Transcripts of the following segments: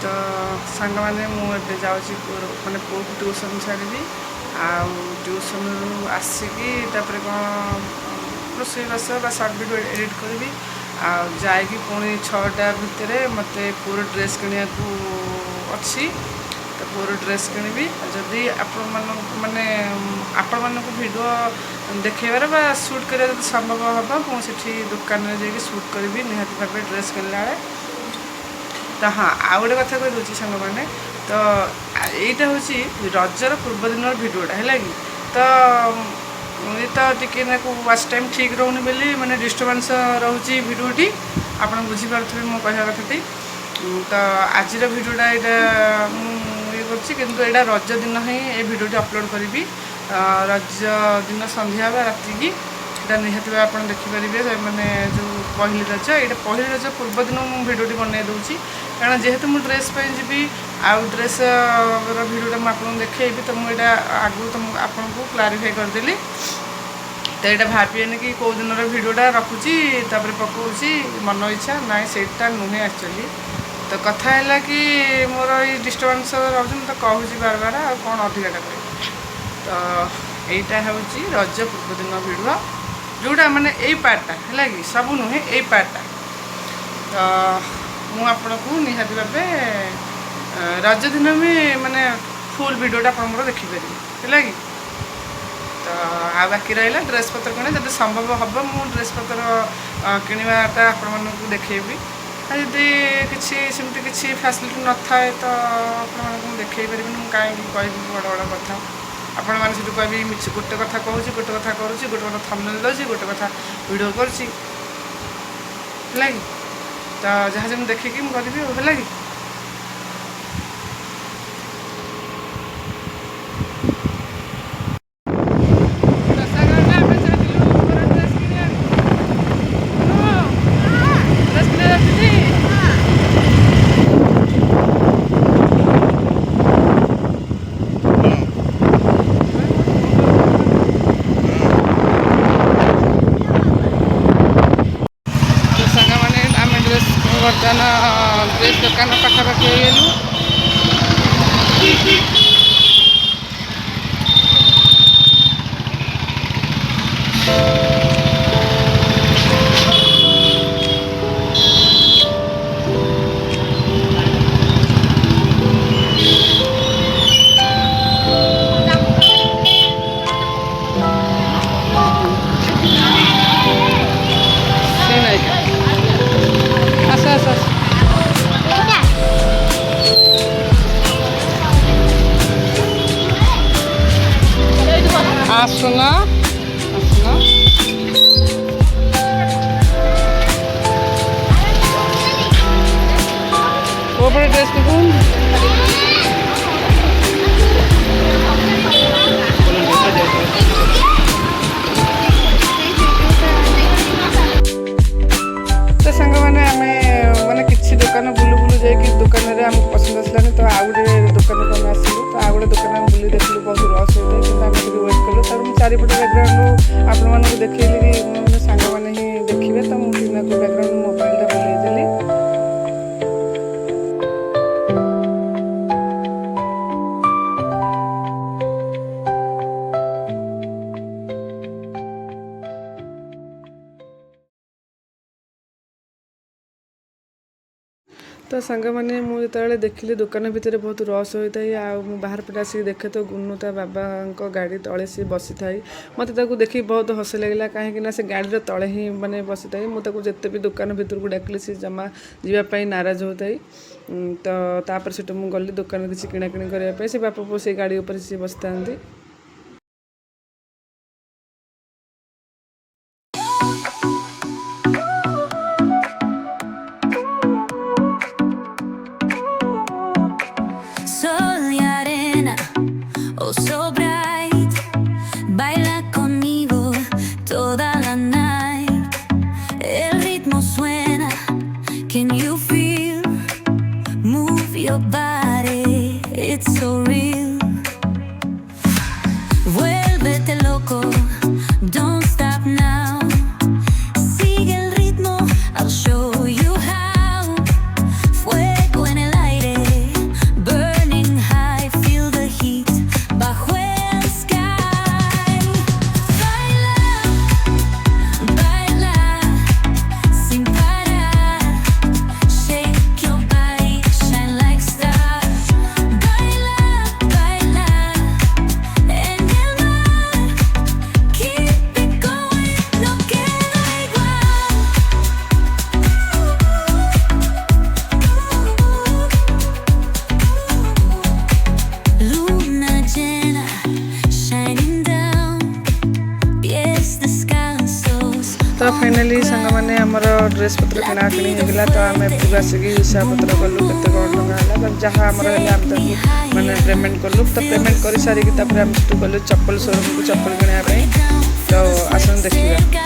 तो सांग मैंने मुझे जाऊँगी मानने पुओ को ट्यूशन छाड़ी ट्यूशन आसिकी कौन रोसईबास सर्ट वीडियो एडिट करी जाकि पुणी 6टा भितर मत पुअर ड्रेस किणा अच्छी तो पुअर ड्रेस किणी जदि माने आपण मानक भिडियो देखेबार बा सुट कर संभव हम मुझे दुकान में जाकि सुट करी निहाती भाव ड्रेस किणला तो हाँ आउ गोटे कथा कही दूसरी सांग मैंने तो यहाँ हूँ रजर पूर्व दिन भिडियोटा है कि तो ये तो टी वाच टाइम ठीक रोनी बोली मैंने डिस्टर्बांस रोचे भिडियोटी आप बुझीपे मो कह कथाटी तो आज भिडियोटा यहाँ मुझे कर रज दिन ही ये भिडियोटी अपलोड करी रज दिन संध्या राति की यहाँ निहती आप देखिपारे मैंने जो पहली रज ये पहली रज पूर्व दिन मुझे भिडियोटी बनई दूसरी कारण जेहेतु मुझे ड्रेस जी आउ ड्रेस भिडियोटा मुझे देखी तो मुझे आगु तुम आपको क्लारीफाई करदेली तो यहाँ भाविए कि कौ दिन भिडियोटा रखुची पकाऊँगी मन इच्छा ना सेटा नुहे एक्चुअली तो कथा है कि मोर ये डिस्टर्बांस रोचे तो कहूँ बार बार आ कौन अधिकाटा कह तो यहीटा हूँ रज पूर्व दिन भिडियो जोटा माने यही पार्टा है कि सब नुहे यही पार्टा तो मुझे निहाती भाव रज दिन भी माने फुल भिडियोटा आप देखिपारे है कि तो आ बाकी रहा ड्रेस पत्र किणे जब संभव हम मु ड्रेस पत्र किणवाटा आपण देखेबी जदि किसी किसी फैसिलिटी न थाए तो आपको देखे पारि कहीं कह बड़ बड़ कथा आपण मैंने कह गोटे कथा कहूँ गोटे कथा करुँच गोटे कथा थंबनेल दूसरी गोटे कथा वीडियो करुँच है तो जहाँ जमी देखिकी मुझे करी है कि बर्तमान ड्रेस दुकान पाखापाखि हो आसना आसना वो बड़े ड्रेस को तो सांग मैंने माने किसी दुकान बुलू बुलू जाकि दुकान में आमको पसंद आसलानी तो आउ गोटे दुकान को आम आसलु तो आउ गोटे दुकान में बुली देखलु बहुत रस होता है कि वेट कलु तर चारिपट बैकग्राउंड आपण मानक देखली कि सांग मैंने ही देखिए तो मुझे बैकग्राउंड मोबाइल बुलेदेली तो सांग मैंने मुझे देखिली दुकान भितर बहुत रस होता है आ बाहर पटे आसिक देखे तो गुन्नू ता बाबा गाड़ी तले सी बसी थाई मत देखिए बहुत हस लगे कहीं से गाड़ी तले ही माने बसी थाई मुझे जिते भी दुकान भितर को डाकिली सी जमा जावाई नाराज होता है तो तापर से मुझे गली दुकान किसी किणाकिणी करने से बापा पुओ से गाड़ी उपर सी बसी था Oh, so bright, baila conmigo toda la night. El ritmo suena, can you feel? Move your body, it's so real. Vuélvete loco, don't stop now. Sigue el ritmo, I'll show you how. Fuego en el aire. Finally सांग मैंने आमर dress पत्र किना किणी होगा तो आम एपक आसिक हिसाब पत्र कलु केते कौन टंका है जहाँ आमर मैंने पेमेंट कलु तो पेमेंट कर सारिक आम सेठू गलु चप्पल शोरूम को चप्पल किनाई तो आसन देखिए।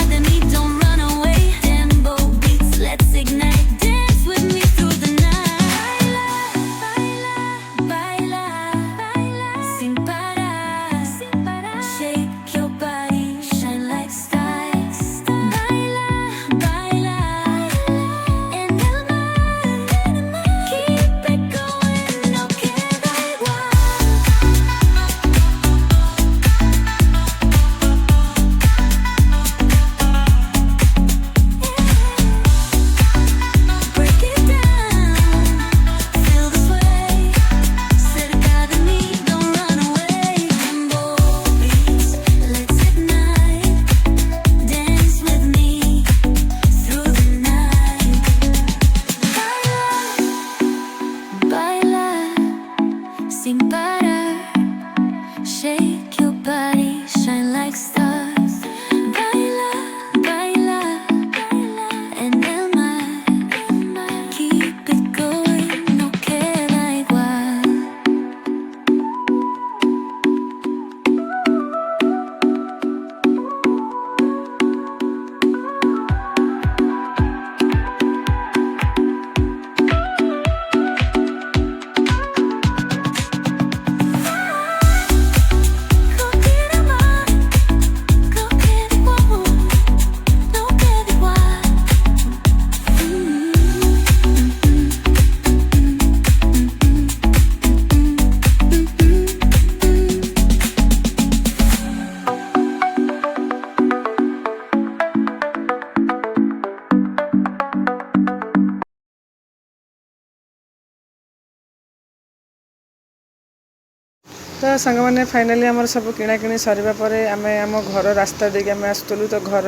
तो सांग मैंने फाइनाली आम सब किणाकिणी सरिबा परे आमे आम घर रास्ता देके आम आसुलु तो घर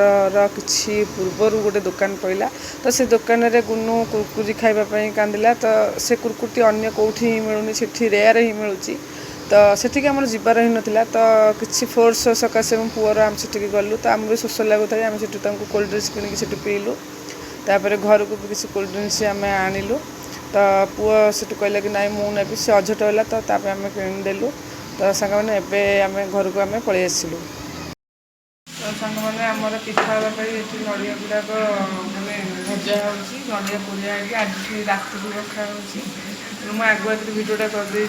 किछि पूर्वर गोटे दुकान पड़ा तो से दुकान रे गुनु कुरकुरी खाइबापी कांदिला तो से कुरकुरी अन्य कौटी ही मिलूनी से रेयर ही मिलूँ तो सेठिक आम जीवार ही नाला तो किसी फोर्स सकाशे पुअर आम से गलु तो आम भी शोष लगुता आम से कोल्ड ड्रिंक्स किଣିकी पीलु तापर घर को भी किसी कोल्ड ड्रिंक्स आम आणिलु तो पुआ से कहला कि नाई मु नेबी से अझट है तो आम किदेलु तो सांग मैंने एम घर को आम पलि आसिलु तो सांग मैंने आमर पिठा हाँपाई ये नड़िया गुड़ाक मैंने भजा हो नड़िया कोरिया आज रात को रखा मुझे आगुआ भिडियोटा करदे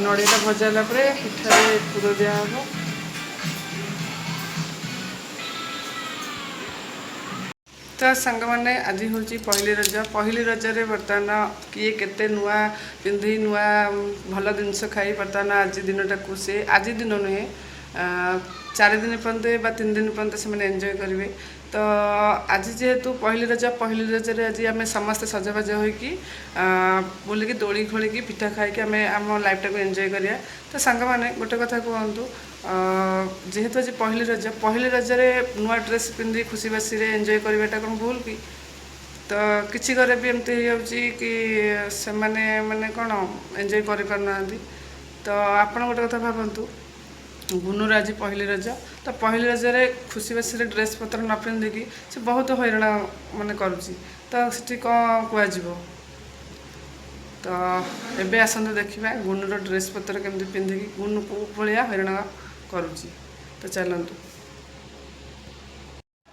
नड़िया भजा पिठा पुर दिहब तो सांग मैंने आज हूँ पहली रज रे बर्तमान किए केते नुआ पिंधि नुआ भल जिनस खाई बर्तमान आज दिनटा को से आज दिन नुहे 4 दिन पर्यंत बा 3 दिन पर्यंत से एंजॉय करेंगे तो आज जेहेतु पहली रज रे आज आम समस्त सजबाज होगी बुलिकी दोली खोलिकी पिठा खाई आम आम लाइफ टाक एंजॉय करिया तो सांग मैंने गोटे कथा कहतु जेहेतु आज पहली रज रे नुआ ड्रेस पिंधि खुशी बासी रे एंजॉय करवाटा कौन भूल कि तो किसी घरे भी एमती हो कि से माने कौन एंजॉय कर पारना तो आपण गोटे कथा भावतु गुनुर आज पहली रज तो पहली रज रे खुशी बासी रे ड्रेस पत्र न पिंधिकी से बहुत हैरान माने करुची तो सेठी कौन कह तो एबे आसंतु देखिबा गुनुर ड्रेस पत्र केमती पिंधिकी गुनु को भलिया हैरान करुची तो चलतु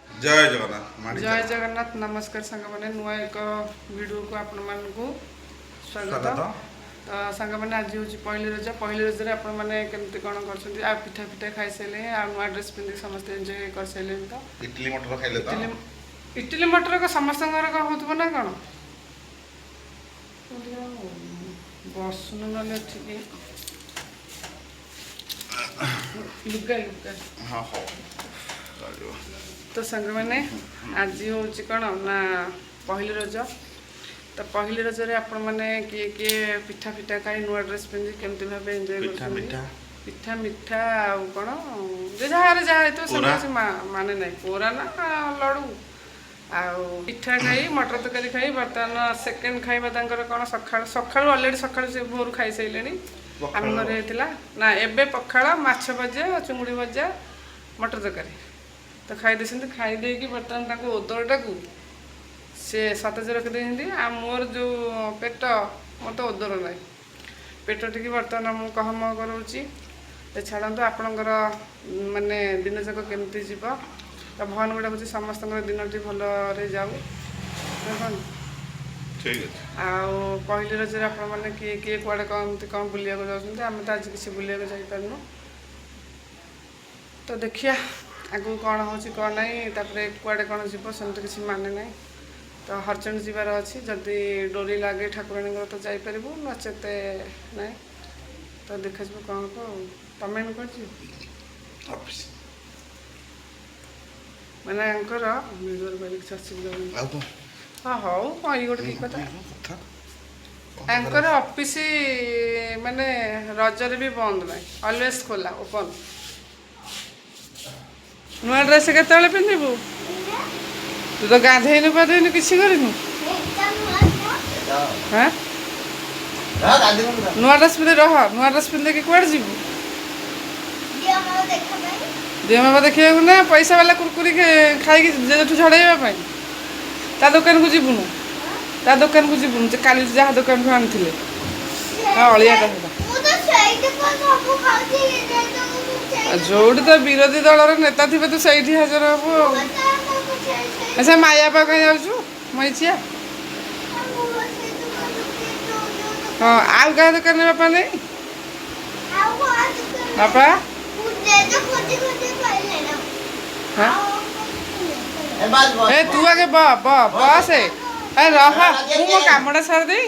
जय जगन्नाथ नमस्कार सांग मैंने नुआ एक वीडियो को आपण मानकु स्वागत तो सांग मैंने आज हूँ पहली रज रे आपण मैंने केमती कौन कर पिठा पिठा खाई सारे आ नुआ ड्रेस पिंधि समस्त एंजॉय कर सारे तो इडली मटर खाइले तो इडली मटर को समस्त घर कौन होतबो ना कौन बसन ना ठीक लुगा लुगा हाँ हाँ तो सांग मैंने आज हूँ कौन ना पहली रज तो पहली रज रे आपण मैंने किए पिठा पिठा खाई नुआ ड्रेस पिंधि केमती भाव एंजॉय कर पिठा मिठा आउ कौन जहाँ जहाँ तो माने ना पूरा ना लड़ू आउ पिठा खाई मटर तरकारी खाई बर्तमान सेकेंड खाइबा कौन सका अलरेडी सका से भोर खाई सारे आम घर होता ना एबे पखाड़ माछ भजा चुंगुड़ी भजा मटर तरकारी ତ ଖାଇ ଦେଇଛନ୍ତି। ଖାଇ ଦେଇକି ବର୍ତ୍ତମାନ ତାଙ୍କ ଓଦରଟାକୁ ସେ ସତେଜ ରଖିଦେଇଛନ୍ତି। ଆଉ ମୋର ଯେଉଁ ପେଟ, ମୋର ତ ଓଦର ନାହିଁ, ପେଟ ଟିକେ ବର୍ତ୍ତମାନ ମୁଁ କହମ କରାଉଛି। ଛାଡ଼ନ୍ତୁ, ଆପଣଙ୍କର ମାନେ ଦିନଯାକ କେମିତି ଯିବ। ତ ଭଗବାନଙ୍କୁ ଡାକୁଛି ସମସ୍ତଙ୍କର ଦିନଟି ଭଲରେ ଯାଉ। ଦେଖନ୍ତୁ, ଠିକ୍ ଅଛି। ଆଉ ପହିଲି ରଜରେ ଆପଣମାନେ କିଏ କିଏ କୁଆଡ଼େ କେମିତି କ'ଣ ବୁଲିବାକୁ ଯାଉଛନ୍ତି? ଆମେ ତ ଆଜି କିଛି ବୁଲିବାକୁ ଯାଇପାରୁନୁ। ତ ଦେଖିବା ଆଗକୁ କ'ଣ ହେଉଛି କ'ଣ ନାହିଁ। ତାପରେ କୁଆଡ଼େ କ'ଣ ଯିବ ସେମିତି କିଛି ମାନେ ନାହିଁ। ତ ହରଚଣ୍ଡୀ ଯିବାର ଅଛି, ଯଦି ଡୋରି ଲାଗେ ଠାକୁରାଣୀଙ୍କର ତ ଯାଇପାରିବୁ, ନଚେତ ନାହିଁ। ତ ଦେଖାଯିବ କ'ଣ ହେବ ଆଉ। ତମେ କୁଆଡ଼େ ଯିବ? ଅଫିସ୍ ମାନେ ଆଙ୍କର କିଛି ଅସୁବିଧା ନାହିଁ। ଆଉ କ'ଣ ହଁ ହଉ, କ'ଣ ଏଇ ଗୋଟେ କି କଥା। ତାଙ୍କର ଅଫିସ ମାନେ ରଜରେ ବି ବନ୍ଦ ନାହିଁ, ଅଲୱେଜ୍ ଖୋଲା, ଓପନ୍। ନୂଆ ଡ୍ରେସ୍ କେତେବେଳେ ପିନ୍ଧିବୁ? ତୁ ତ ଗାଧେଇନୁ ପାଧେଇନୁ କିଛି କରିନୁ। ହଁ, ନୂଆ ଡ୍ରେସ୍ ପିନ୍ଧି ରହ। ନୂଆ ଡ୍ରେସ୍ ପିନ୍ଧିକି କୁଆଡ଼େ ଯିବୁ? ଦେହ ମାମା ଦେଖିବାକୁ ନା ପଇସା ବାଲା କୁରକୁରି ଖାଇକି ଯେଠୁ ଝଡ଼େଇବା ପାଇଁ? ତା ଦୋକାନକୁ ଯିବୁନୁ? ତା ଦୋକାନକୁ ଯିବୁନୁ ଯେ କାଲି ଯାହା ଦୋକାନଠୁ ଆଣିଥିଲେ? ହଁ, ଅଳିଆଟା ସେଟା। ଯୋଉଠି ତ ବିରୋଧୀ ଦଳର ନେତା ଥିବେ ତୁ ସେଇଠି ହାଜର ହବୁ ଆଉ। ସେ ମାୟା ପା କାହିଁ ଯାଉଛୁ ମଇଚିଆ? ହଁ, ଆଉ କାହା ଦୋକାନରେ ବାପା ନାହିଁ? ବାପା ଏ ତୁ ଆଗେ ବସେ। ରହ, ମୁଁ ମୋ କାମଟା ସାରିଦେଇ।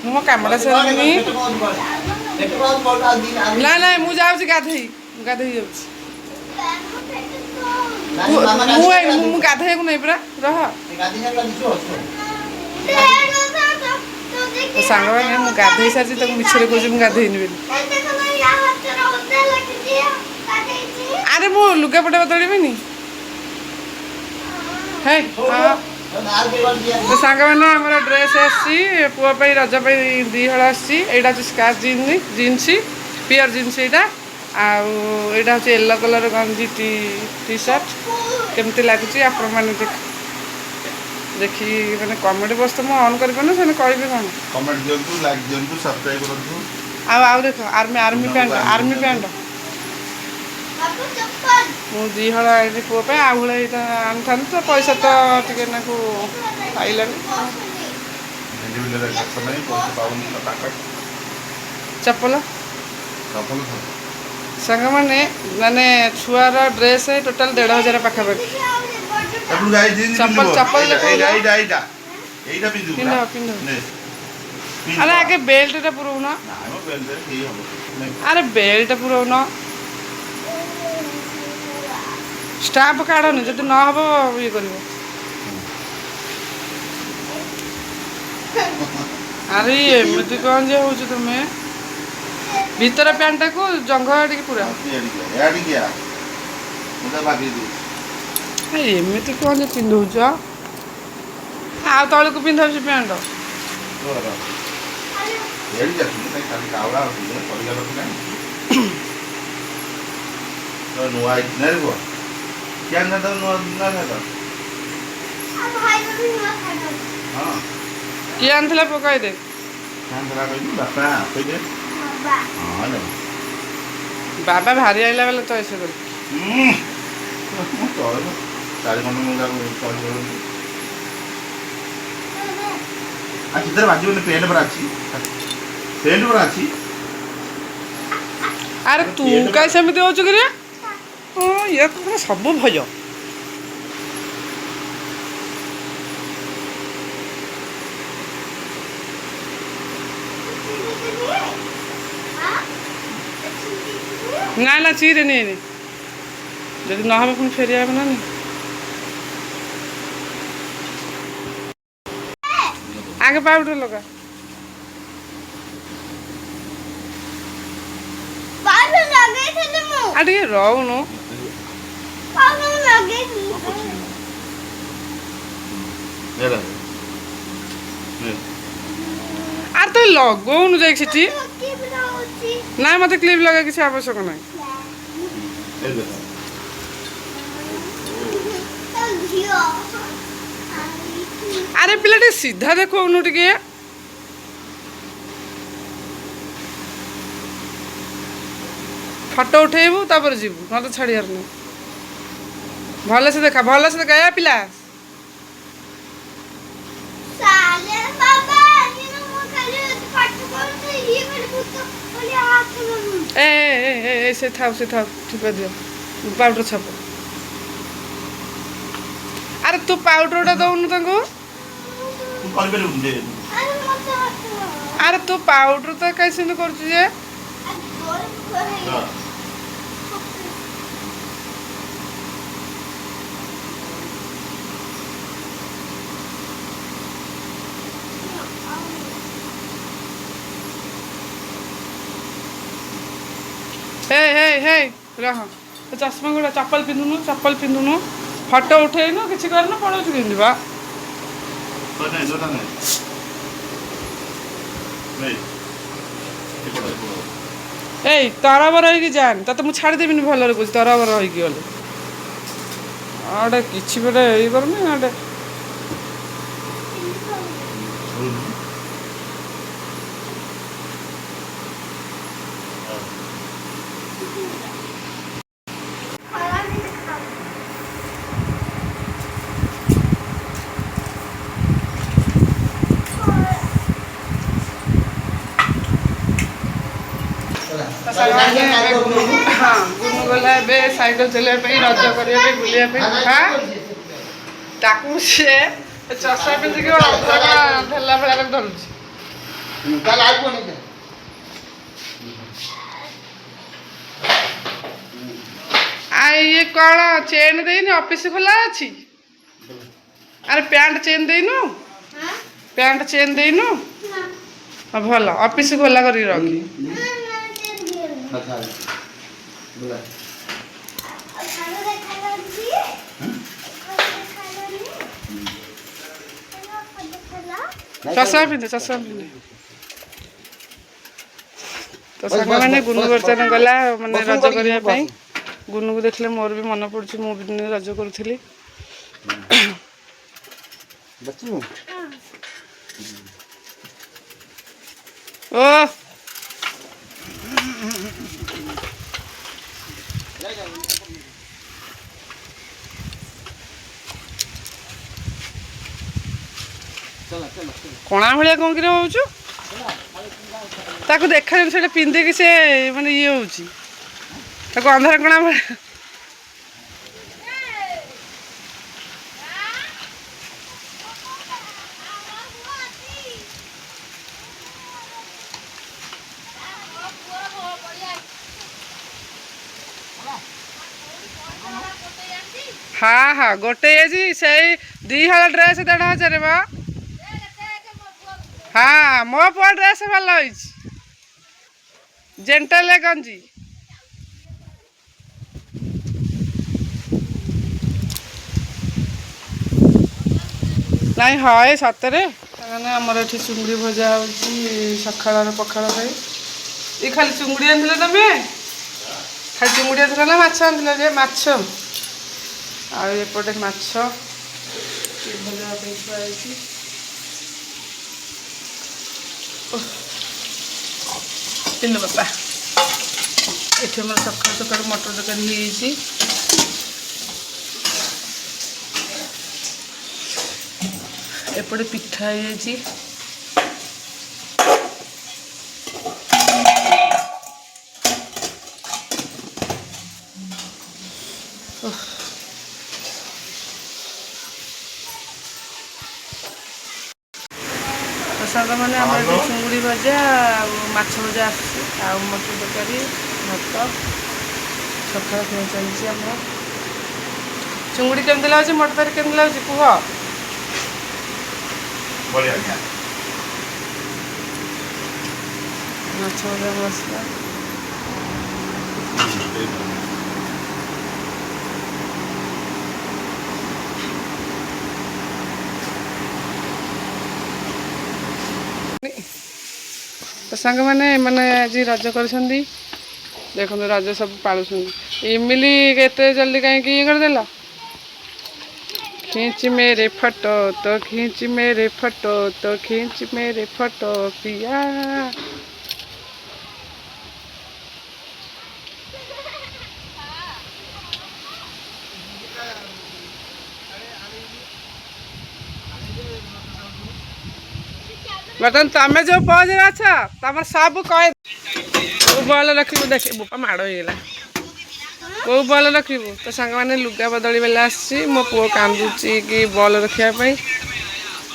ମୁଁ ମୋ କାମଟା ସାରିବିନି। ନାଇଁ ମୁଁ ଯାଉଛି ଗାଧେଇ ଯାଉଛି। ମୁଁ ଗାଧେଇବାକୁ ନେଇ ପରା। ରହ ସାଙ୍ଗମାନେ, ମୁଁ ଗାଧେଇ ସାରିଛି। ତାକୁ ମିଛରେ କହୁଛି ମୁଁ ଗାଧେଇନି ବୋଲି। ଆରେ ମୁଁ ଲୁଗାପଟା ବଦଳିବିନି। ହେ ହଁ, ତ ସାଙ୍ଗମାନେ ଆମର ଡ୍ରେସ୍ ଆସିଛି ପୁଅ ପାଇଁ, ରଜ ପାଇଁ 2 ହଳ ଆସିଛି। ଏଇଟା ହେଉଛି ସ୍କାର୍ଟ ଜିନ୍ସ, ପିଓର ଜିନ୍ସ ଏଇଟା। ଆଉ ଏଇଟା ହେଉଛି ୟେଲୋ କଲର୍ ଗଞ୍ଜି ଟି ସାର୍ଟ। କେମିତି ଲାଗୁଛି ଆପଣମାନେ ଦେଖି ମାନେ କମେଡ଼ି ବକ୍ସ ତ ମୁଁ ଅନ୍ କରିପାରୁନି, ସେମାନେ କହିବେ କ'ଣ? କମେଣ୍ଟ ଦିଅନ୍ତୁ, ଲାଇକ୍ ଦିଅନ୍ତୁ, ସବସ୍କ୍ରାଇବ୍ କରନ୍ତୁ। ଆଉ ଦେଖ ଆର୍ମି ପ୍ୟାଣ୍ଟ ମୁଁ 2 ହଳ ଆଣିଲି ପୁଅ ପାଇଁ। ଆଉ ହଳେ ଏଇଟା ଆଣିଥାନ୍ତି ତ, ପଇସା ତ ଟିକେ ନାକୁ ପାଇଲାନି। ଚପଲ ସାଙ୍ଗମାନେ, ମାନେ ଛୁଆର ଡ୍ରେସ୍ ଟୋଟାଲ୍ 1,500 ପାଖାପାଖି। ଚପଲ ପିନ୍ଧ। ଆରେ ଆଗେ ବେଲ୍ଟଟା ପୁରଉନ। ଆରେ ବେଲ୍ଟ ପୁରଉନ। ଷ୍ଟାମ୍ପ କାଢ଼ନି, ଯଦି ନ ହେବ ଇଏ କରିବ। ଆରେ ଏମିତି କ'ଣ ଯେ ହଉଛି ତୁମେ? ଭିତର ପ୍ୟାଣ୍ଟଟାକୁ ଜଙ୍ଘ ଟିକେ ପୁରା। ଏମିତି କ'ଣ ଯେ ପିନ୍ଧଉଛ? ଆଉ ତଳକୁ ପିନ୍ଧଉଛି ପ୍ୟାଣ୍ଟ। ନୂଆ କିଏ ଆଣିଥିଲା ପୁଅ କହିଦେ? ବାବା ଭାରି ଆଇଲା ବେଲେ ଚଏସ୍ କରୁ। ଭିତରେ ବାଜିବନି, ପେଣ୍ଟ ପରା ଅଛି। ଆରେ ତୁ କାହିଁ ସେମିତି ହଉଛୁ କି ରେ? ଇଏ ସବୁ ଭୟ। ନା ଚିରେ ନିଏନି, ଯଦି ନହେବ ପୁଣି ଫେରିବା ହେବ ନା। ଆଗେ ପାଉଡର ଲଗା। ଆଉ ଟିକେ ରହୁନୁ। ଆରେ ତୁ ଲଗଉନୁ ଯାଇକି ସେଠି। ନାଇଁ, ମତେ କ୍ଲିପ୍ ଲଗା କିଛି ଆବଶ୍ୟକ ନାହିଁ। ଆରେ ପିଲା ଟିକେ ସିଧା ଦେଖଉନୁ ଟିକେ। ଫଟୋ ଉଠେଇବୁ ତାପରେ ଯିବୁ, ନହେଲେ ଛାଡ଼ିବାର ନାହିଁ। ଭଲସେ ଦେଖା, ଭଲସେ ଦେଖା ଏ ପିଲା। ଏ ସେ ଥାଉ ଠିକ ଦିଅ ପାଉଡର ଛାପ। ଆରେ ତୁ ପାଉଡରଟା ଦଉନୁ ତାଙ୍କୁ। ଆରେ ତୁ ପାଉଡର ତ କାହିଁ ସେମିତି କରୁଛୁ ଯେ? हे रह चश्मा गुड़ा चप्पल पिंधुनु फटो उठेनु किसी करनु पड़ोछु केंदी बा ए तरबर होइकी जान त मु छाड़ी देबिनी भलरे कोछि तरबर होइकी गले आडे किछि बेटे ए करनी आडे हाँ गुनु गला साइकेल चलने रज करने बुलाया हाँ ताकू सी चषा पिंधिक ढेला भेला धरुची ये कौन चेन देनी ऑफिस खोला अच्छी अरे पैंट चेन देनु पैंट चेन देनु भल ऑफिस खोला कर रखी चषा पिंधे तो सांग मैंने गुनु बर्तन गला मैंने रज करने गुनु को देखले मोर भी मन पड़ुछि मु भी रज करूथली ओ कणा भाया कौन कि होचु ताको देखा से पिंधे कि से माने ये होची ताको अंधार कणा भाया हाँ हाँ गोटे से 2000 ड्रेस 1500 बा हाँ मो पुआ ड्रेस भल जेंटल गंजी नाई हाँ सतरे आमर ये चुंगड़ी भजा हो सकाल पखाड़ ये खाली चुंगड़ी आनी तुम खाली चुंगड़ी आनी ना माछ आनी माछ आएपटे माछ भजा थुआई पिंड बापा ये मोर सकाल सकाल मटर तरकारी एपटे पिठा है साग मैंने आम चुंगड़ी भजा माछ भजा आ मटर तरकारी भात सकाल खाई चलती आम चुंगड़ी केमती लगे मटर तरकारी केमती लगे कुह माछ भजा मसला तो सांग मैंने आज रज कर देखो रज सब पालुं इमिली केते जल्दी कहीं करदेला खींच मेरे फोटो तो खींच मेरे फोटो तो खींच मेरे फोटो पिया। बटन तमें जो पहुँच अच्छा तम सब कह बल रखू देख बुपा माड़ होगा कौ बल रखू तो सांग मैंने लुगा बदली बेला आसी मो पुओ कांदुची कि बल रखापी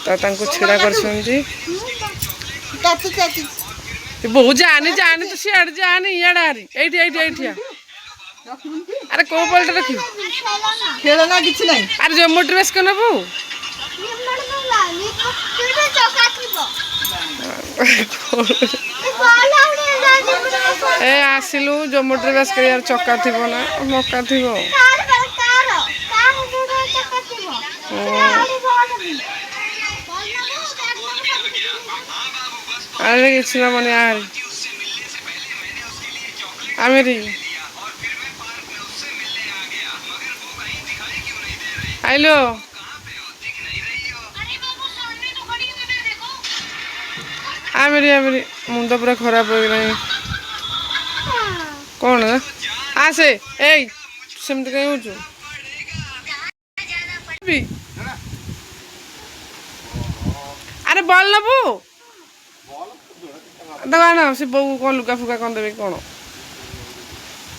तो छिड़ा कर बहु जानी जानी तो सियाड़ जानी इाड़ा हारी ये अरे कौ बल रख खेलना किसी नहीं अरे जोमोट्री बेस कर नबू ए आसिलु जोमोट्री बेस कर चक्का थी ना मक्का थी अरे किसी ना मन यार आमेरी आइलो आमेरी आमेरी मुंड पूरा खराब हो गला कौन आसे ए सेमती कहीं हो अरे बल नबू दबाना से बो कौन लुगा फुगा कौन देवे कौन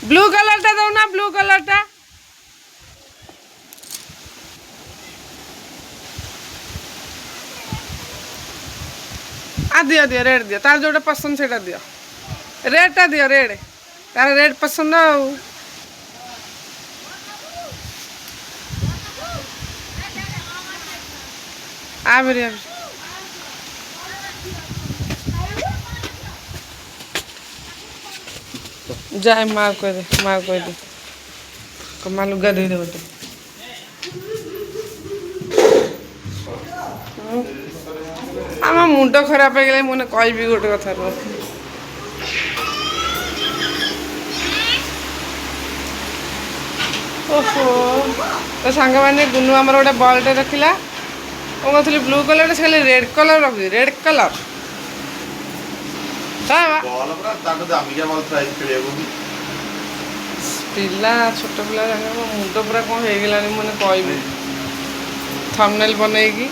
ब्लू कलर टा दो ना ब्लू कलर टा दियो दियो रेड दियो तार जोटा पसंद से दियो रेड टा दियो रेड तार रेड पसंद आ मेरी जाए मार कह दे कमा लुगा दे दे बोलते आम मुंड खराब हो गला मुझे कह गोटे कथा ओहो तो सांग मैंने गुनु आम गोटे बल्टे रखिला कौन कहती ब्लू कलर से खाली रेड कलर रख रेड कलर पिला छोट पिला मो मुंड पूरा कौन हो गला मैंने कहबी थंबनेल बनईकी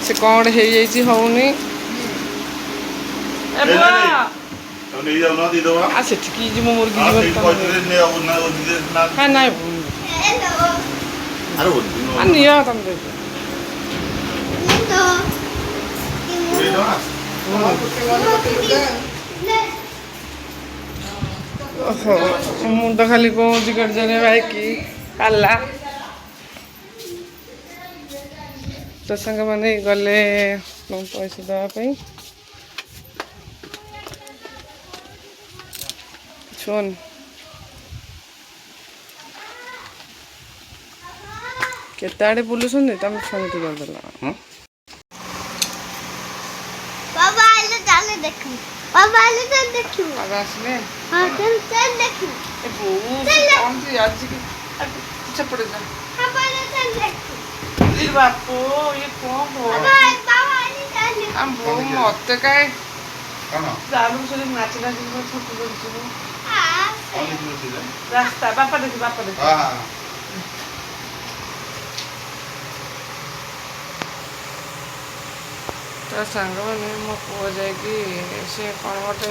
से कौन हो होनी सेठी मो मुर्गी हाँ ना नियो तुम ओहो मुंड खाली कौन कर भाई कि पाला तो सांग मैंने गले पैसा देवाई सुन केते आड़े बुलुसन तुम समिति करदेल बाबा आइले चले देखू बाबा आइले चल देखू बाबा आसले हां चल चल देखू ए बो कौन सी आज की चपड़ जा बाबा आइले चल देखू ए बापू ये कौन हो बाबा आइले चल देखू हम बो मत काय कौन दारू से नाच नाच में छोट बच्चे हां रास्ता बापा देखी हां तो सांग मैंने मो पुओ जाकि सी कौन गोटे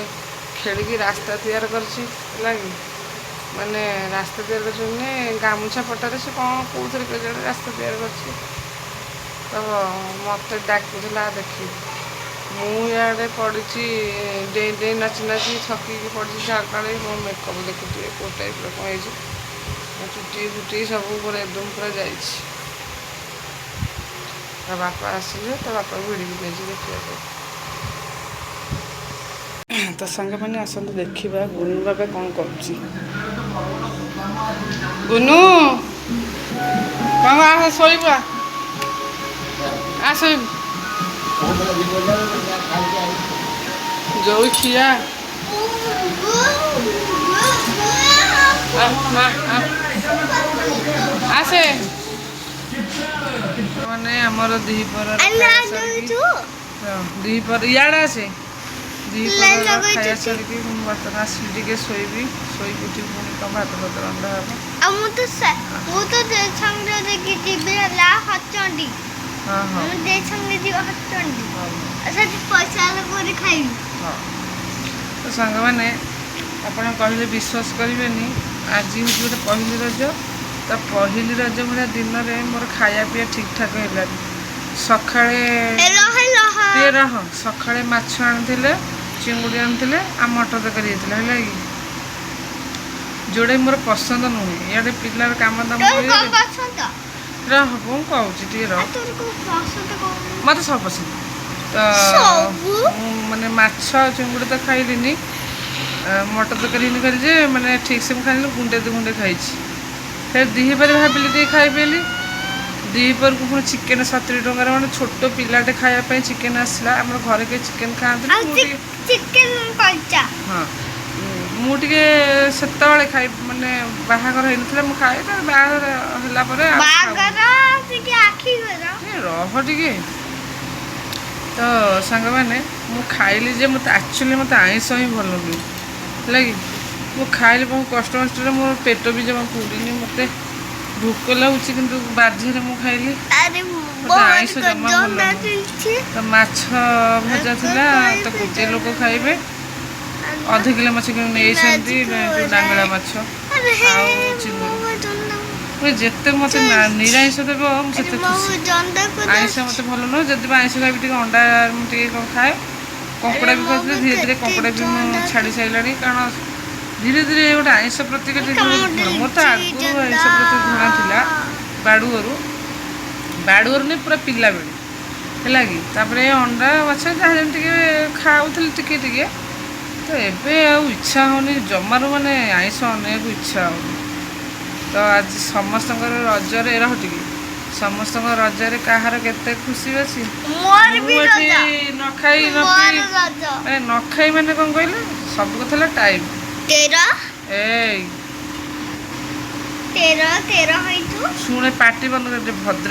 खेल रास्ता तैयार करछि लगी माने रास्ता तैयार कर गामुछा पटारे से कौन कौन के रास्ता तैयार करछि तो मत डाकुला देखी मुझे पड़ी डे डे नाची नाची थकी पड़ी झाड़ा मो मेकअप देखुए कौ टाइप कौन चुटी फुटी सब पूरा एकदम पूरा जा बापा आसिले तो बापा भिड़ी नहीं देखा तो सांग मैंने आसतु देखा गुनु बाबा कौन कर गुनु कौन आस शोबा आस जो खिया आसे ସାଙ୍ଗମାନେ ଆମର ଦିହିପହର ଦିହିପହର ଇଆଡ଼େ ଆସେ ଦିହିପହର ଖାଇବା ସରିକି ମୁଁ ବର୍ତ୍ତମାନ ଆସିଲି ଟିକେ ଶୋଇବି ଶୋଇକି ଉଠି ପୁଣି କ'ଣ ଭାତ ଭାତ ରନ୍ଧା ହେବ। ଆଉ ମୁଁ ତ ସାଙ୍ଗରେ ଦେଖିଛି ହେଲା ହଚଣ୍ଡି ହଁ ହଁ ମୁଁ ଦେଇ ସାଙ୍ଗରେ ଯିବ ହଚଣ୍ଡି ହଉ। ଆଉ ସେଠି ପଇସା ହେଲା ପରେ ଖାଇବି। ହଁ ତ ସାଙ୍ଗମାନେ ଆପଣ କହିଲେ ବିଶ୍ୱାସ କରିବେନି ଆଜି ହେଉଛି ଗୋଟେ ପହିଲି ରଜ ତ ପହିଲି ରଜ ଭଳିଆ ଦିନରେ ମୋର ଖାଇବା ପିଇବା ଠିକ୍ ଠାକ୍ ହେଲାନି। ସକାଳେ ଟିକେ ରହ ସକାଳେ ମାଛ ଆଣିଥିଲେ ଚିଙ୍ଗୁଡ଼ି ଆଣିଥିଲେ ଆଉ ମଟର ତରକାରୀ ହେଇଥିଲା ହେଲା କି ଯେଉଁଟା ମୋର ପସନ୍ଦ ନୁହେଁ ଇଆଡ଼େ ପିଲାର କାମ ଦାମ ରହ ମୁଁ କହୁଛି ଟିକେ ରହ ମୋତେ ସବୁ ପସନ୍ଦ ତ ମୁଁ ମାନେ ମାଛ ଆଉ ଚିଙ୍ଗୁଡ଼ି ତ ଖାଇଲିନି ମଟର ତରକାରୀ ହେଇନି ଖାଲି ଯେ ମାନେ ଠିକ୍ସେ ମୁଁ ଖାଇଲି ଗୁଣ୍ଡେ ଦୁଇ ଗୁଣ୍ଡେ ଖାଇଛି ଫେର ଦିହିପରେ ଭାବିଲି ଟିକେ ଖାଇପାରିଲି ଦିହିପରକୁ ପୁଣି ଚିକେନ୍ 70 ଟଙ୍କାରେ ମାନେ ଛୋଟ ପିଲାଟେ ଖାଇବା ପାଇଁ ଚିକେନ୍ ଆସିଲା ଆମର ଘରେ କେହି ଚିକେନ୍ ଖାଆନ୍ତିନି ହଁ ମୁଁ ଟିକେ ସେତେବେଳେ ଖାଇ ମାନେ ବାହାଘର ହେଇନଥିଲା ମୁଁ ଖାଏ ତ ବାହାଘର ହେଲା ପରେ ରହ ଟିକେ ତ ସାଙ୍ଗମାନେ ମୁଁ ଖାଇଲି ଯେ ମୋତେ ଆକ୍ଚୁଆଲି ମୋତେ ଆଇଁଷ ହିଁ ଭଲ ନୁହେଁ ହେଲା କି ମୁଁ ଖାଇଲି ବହୁତ କଷ୍ଟରେ ମୋର ପେଟ ବି ଜମା ପୁରିନି ମୋତେ ଭୋକ ଲାଗୁଛି କିନ୍ତୁ ବାଧ୍ୟରେ ମୁଁ ଖାଇଲି ମୋତେ ଆଇଁଷ ଜମା ଭଲ ନୁହେଁ ତ ମାଛ ଭଜା ଥିଲା ତ ଗୋଟିଏ ଲୋକ ଖାଇବେ ଅଧ କିଲୋ ମାଛ କିନ୍ତୁ ନେଇଛନ୍ତି ଯେଉଁ ଡାଙ୍ଗଳା ମାଛ ଆଉ ଚିଙ୍ଗୁଡ଼ି ଯେତେ ମୋତେ ନିରାମିଷ ଦେବ ମୁଁ ସେତେ ଖୁସି ଆଇଁଷ ମୋତେ ଭଲ ନୁହେଁ ଯଦି ବି ଆଇଁଷ ଖାଇବି ଟିକେ ଅଣ୍ଡା ମୁଁ ଟିକେ କ'ଣ ଖାଏ କଙ୍କଡ଼ା ବି ଖାଉଥିଲି ଧୀରେ ଧୀରେ କଙ୍କଡ଼ା ବି ମୁଁ ଛାଡ଼ି ସାରିଲାଣି କାରଣ ଧୀରେ ଧୀରେ ଗୋଟେ ଆଇଁଷ ପ୍ରତି ଟିକେ ମୋର ତ ଆଗରୁ ଆଇଁଷ ପ୍ରତି ଘୃଣା ଥିଲା ବାଡ଼ୁଅରୁ ନାଇଁ ପୁରା ପିଲାବେଳୁ ହେଲା କି ତାପରେ ଅଣ୍ଡା ମାଛ ଯାହା ଯେମିତି ଟିକେ ଖାଉଥିଲି ଟିକେ ଟିକେ ତ ଏବେ ଆଉ ଇଚ୍ଛା ହେଉନି ଜମାରୁ ମାନେ ଆଇଁଷ ଅନେଇବାକୁ ଇଚ୍ଛା ହେଉନି ତ ଆଜି ସମସ୍ତଙ୍କର ରଜରେ ରହ ଟିକେ ସମସ୍ତଙ୍କ ରଜରେ କାହାର କେତେ ଖୁସି ଅଛି ମୁଁ ଏଠି ନ ଖାଇ ମାନେ ନ ଖାଇ ମାନେ କ'ଣ କହିଲେ ସବୁ କଥା ହେଲା ଟାଇମ୍ ଏଇ ଶୁଣେ ପାଟି ବନ୍ଦ କରି ଭଦ୍ର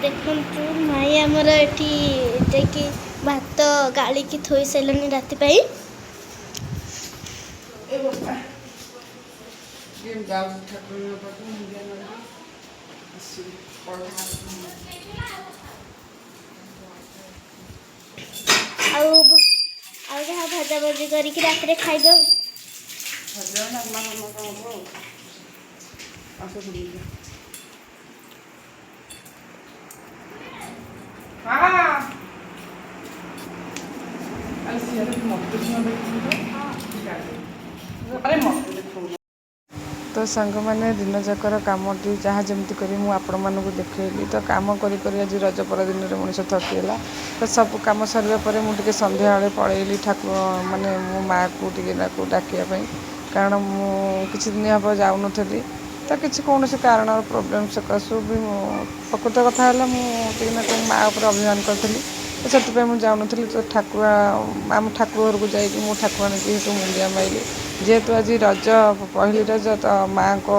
ଦେଖନ୍ତୁ ମାଇ ଆମର ଏଠି ଯାଇକି ଭାତ ଗାଳିକି ଥୋଇ ସାରିଲାଣି ରାତି ପାଇଁ ଆଉ ଯାହା ଭଜାଭଜି କରିକି ରାତିରେ ଖାଇବେ ତ ସାଙ୍ଗମାନେ ଦିନ ଯାକର କାମଟି ଯାହା ଯେମିତି କରି ମୁଁ ଆପଣମାନଙ୍କୁ ଦେଖେଇଲି ତ କାମ କରି କରି ଆଜି ରଜ ପରଦିନରେ ମଣିଷ ଥକିଗଲା ତ ସବୁ କାମ ସରିବା ପରେ ମୁଁ ଟିକେ ସନ୍ଧ୍ୟାବେଳେ ପଳେଇଲି ଠାକୁର ମାନେ ମୋ ମାଆକୁ ଟିକେ ତାକୁ ଡାକିବା ପାଇଁ କାରଣ ମୁଁ କିଛି ଦିନ ହେବ ଯାଉନଥିଲି ତ କିଛି କୌଣସି କାରଣର ପ୍ରୋବ୍ଲେମ୍ ସକାଶୁ ବି ମୁଁ ପ୍ରକୃତ କଥା ହେଲା ମୁଁ ଟିକେ ନା ମାଆ ଉପରେ ଅଭିମାନ କରିଥିଲି ତ ସେଥିପାଇଁ ମୁଁ ଯାଉନଥିଲି ତ ଆମ ଠାକୁର ଘରକୁ ଯାଇକି ମୁଁ ଠାକୁରାଣୀକି ସେଠୁ ମୁଣ୍ଡିଆ ମାଇଲି ଯେହେତୁ ଆଜି ରଜ ପହିଲି ରଜ ତ ମାଆଙ୍କ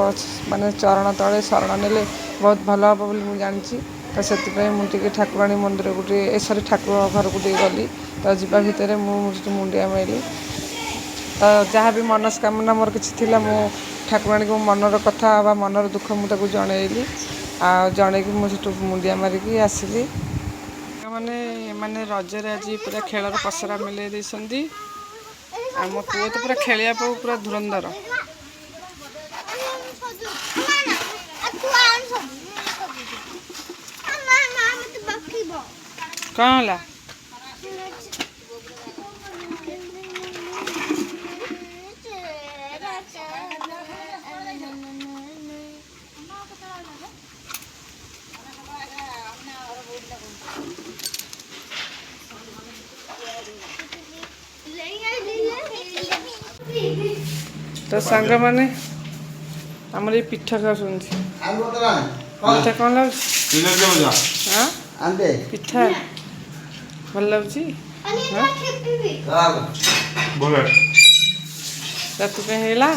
ମାନେ ଚରଣ ତଳେ ଶରଣ ନେଲେ ବହୁତ ଭଲ ହେବ ବୋଲି ମୁଁ ଜାଣିଛି ତ ସେଥିପାଇଁ ମୁଁ ଟିକେ ଠାକୁରାଣୀ ମନ୍ଦିରକୁ ଟିକେ ଠାକୁର ଘରକୁ ଟିକେ ଗଲି ତ ଯିବା ଭିତରେ ମୁଁ ସେଠି ମୁଣ୍ଡିଆ ମାଇଲି ତ ଯାହା ବି ମନସ୍କାମନା ମୋର କିଛି ଥିଲା ମୁଁ ଠାକୁରାଣୀକୁ ମନର କଥା ବା ମନର ଦୁଃଖ ମୁଁ ତାକୁ ଜଣେଇଲି ଆଉ ଜଣେଇକି ମୁଁ ସେଠୁ ମୁଣ୍ଡିଆ ମାରିକି ଆସିଲି ମାନେ ରଜରେ ଆଜି ପୁରା ଖେଳର ପସରା ମିଲେଇ ଦେଇଛନ୍ତି ଆମ ପୁଅ ତ ପୁରା ଖେଳିବା ପାଇଁ ପୁରା ଧୁରନ୍ଧର କ'ଣ ହେଲା ତ ସାଙ୍ଗମାନେ ଆମର ଏଇ ପିଠା ଖାଉଛନ୍ତି ପିଠା କ'ଣ ଲାଗୁଛି? ঠিক আছে যা ହଁ ଆନ୍ଦେ ପିଠା ଭଲ ଲାଗୁଛି? বলে ରାତି ପାଇଁ ହେଇଗଲା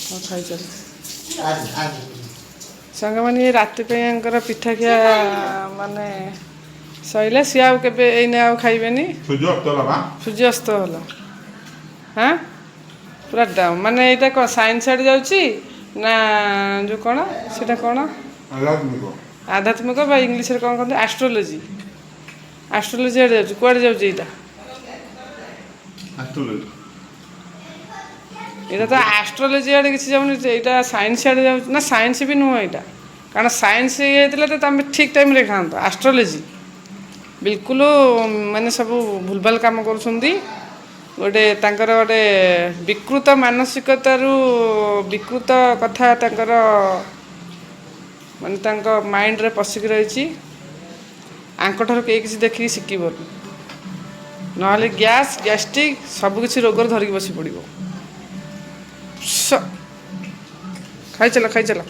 ହଁ ଖାଇଚାଲ ସାଙ୍ଗମାନେ ଏ ରାତି ପାଇଁ ଆଙ୍କର ପିଠା ଖିଆ ମାନେ ସଇଲା ସିଏ ଆଉ କେବେ ଏଇନେ ଆଉ ଖାଇବେନି সুযোগ তো বাবা ସୂର୍ଯ୍ୟ ଅସ୍ତ ହେଲା ହଁ ପୁରା ମାନେ ଏଇଟା କ'ଣ ସାଇନ୍ସ ଆଡ଼େ ଯାଉଛି ନା ଯେଉଁ କ'ଣ ସେଇଟା କ'ଣ আলাদা ଆଧ୍ୟାତ୍ମିକ ବା ଇଂଲିଶରେ କ'ଣ କହନ୍ତି ଆଷ୍ଟ୍ରୋଲୋଜି ଆଷ୍ଟ୍ରୋଲୋଜି ଆଡ଼େ ଯାଉଛି କୁଆଡ଼େ ଯାଉଛି ଏଇଟା অ্যাস্ট্রোলজি ଏଇଟା ତ ଆଷ୍ଟ୍ରୋଲୋଜି ଆଡ଼େ କିଛି ଯାଉନି ଏଇଟା ସାଇନ୍ସ ଆଡ଼େ ଯାଉଛି ନା ସାଇନ୍ସ ବି ନୁହଁ ଏଇଟା କାରଣ ସାଇନ୍ସ ଇଏ ହେଇଥିଲେ ତ ତମେ ଠିକ୍ ଟାଇମ୍ରେ ଖାଆନ୍ତ ଆଷ୍ଟ୍ରୋଲୋଜି ବିଲକୁଲ ମାନେ ସବୁ ଭୁଲଭାଲ କାମ କରୁଛନ୍ତି ଗୋଟେ ତାଙ୍କର ଗୋଟେ ବିକୃତ ମାନସିକତାରୁ ବିକୃତ କଥା ତାଙ୍କର ମାନେ ତାଙ୍କ ମାଇଣ୍ଡରେ ପଶିକି ରହିଛି ଆଙ୍କଠାରୁ କେହି କିଛି ଦେଖିକି ଶିଖିବନି ନହେଲେ ଗ୍ୟାସ୍ ଗ୍ୟାଷ୍ଟ୍ରିକ୍ ସବୁକିଛି ରୋଗରେ ଧରିକି ବସି ପଡ଼ିବ ଖାଇଚାଲ ଖାଇଚାଲ